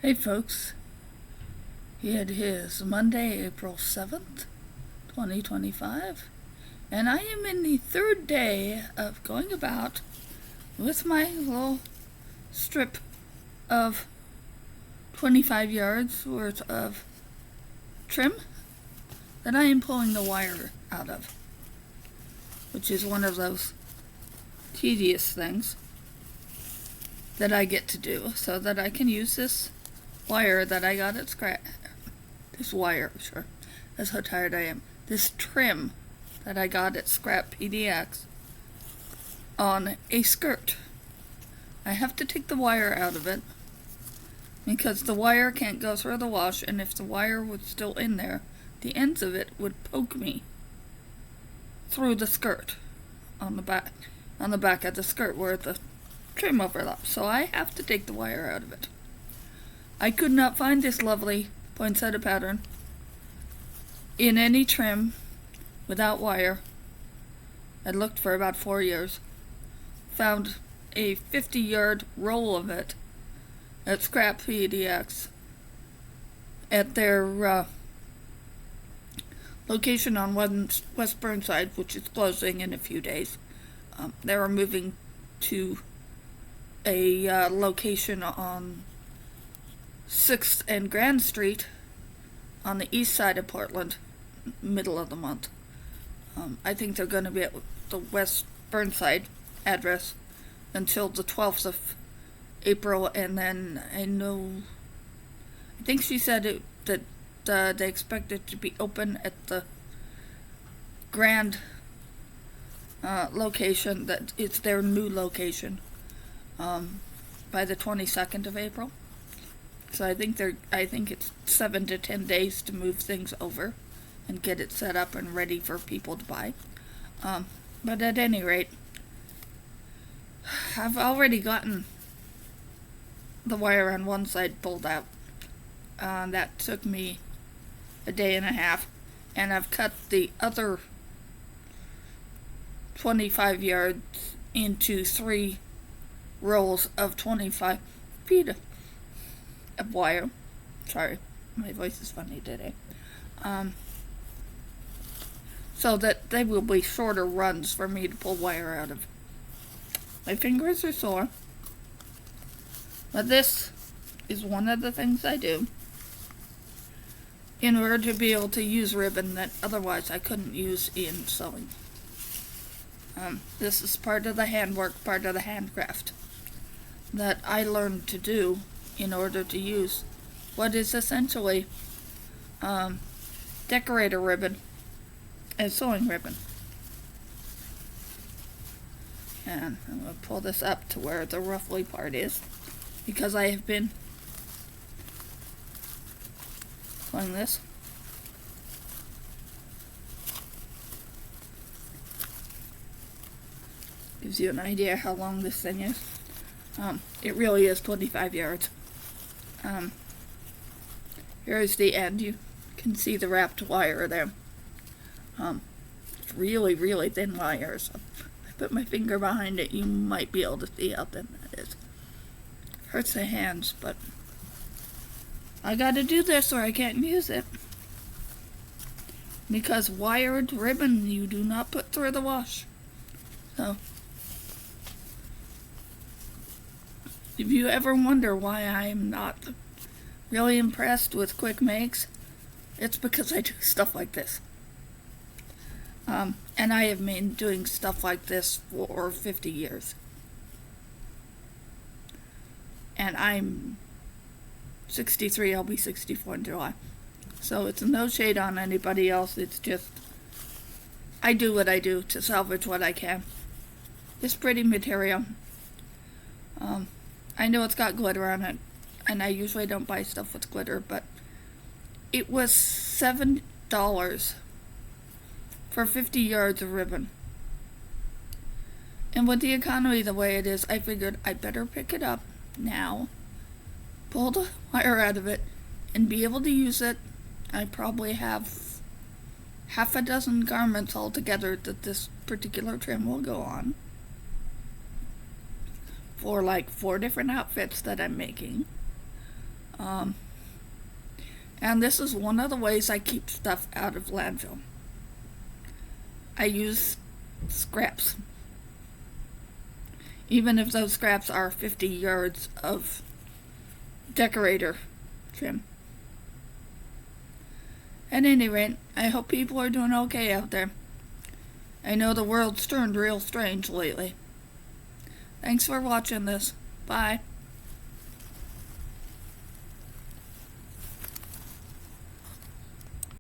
Hey folks, it is Monday, April 7th, 2025, and I am in the third day of going about with my little strip of 25 yards worth of trim that I am pulling the wire out of, which is one of those tedious things that I get to do so that I can use this wire that I got at that's how tired I am. This trim that I got at Scrap PDX on a skirt. I have to take the wire out of it because the wire can't go through the wash, and if the wire was still in there, the ends of it would poke me through the skirt on the back of the skirt where the trim overlaps. So I have to take the wire out of it. I could not find this lovely poinsettia pattern in any trim without wire. I looked for about 4 years. Found a 50-yard roll of it at Scrap PDX at their location on West Burnside, which is closing in a few days. They were moving to a location on 6th and Grand Street on the east side of Portland, middle of the month. I think they're going to be at the West Burnside address until the 12th of April, and then I think she said that they expect it to be open at the Grand location, that it's their new location, by the 22nd of April. So I think it's 7 to 10 days to move things over and get it set up and ready for people to buy. But at any rate, I've already gotten the wire on one side pulled out. That took me a day and a half, and I've cut the other 25 yards into 3 rolls of 25 feet of wire. Sorry, my voice is funny today. So that they will be shorter runs for me to pull wire out of. My fingers are sore, but this is one of the things I do in order to be able to use ribbon that otherwise I couldn't use in sewing. This is part of the handwork, part of the handcraft that I learned to do in order to use what is essentially decorator ribbon as sewing ribbon. And I'm going to pull this up to where the ruffly part is, because I have been pulling this. Gives you an idea how long this thing is. It really is 25 yards. Here's the end. You can see the wrapped wire there. It's really, really thin wire. So if I put my finger behind it, you might be able to see how thin that is. Hurts the hands, but I gotta do this or I can't use it. Because wired ribbon you do not put through the wash. So if you ever wonder why I'm not really impressed with quick makes, it's because I do stuff like this. And I have been doing stuff like this for 50 years. And I'm 63, I'll be 64 in July. So it's no shade on anybody else, it's just I do what I do to salvage what I can. It's pretty material. I know it's got glitter on it, and I usually don't buy stuff with glitter, but it was $7 for 50 yards of ribbon. And with the economy the way it is, I figured I better pick it up now, pull the wire out of it, and be able to use it. I probably have half a dozen garments altogether that this particular trim will go on. For like 4 different outfits that I'm making. And this is one of the ways I keep stuff out of landfill. I use scraps. Even if those scraps are 50 yards of decorator trim. At any rate, I hope people are doing okay out there. I know the world's turned real strange lately. Thanks for watching this. Bye.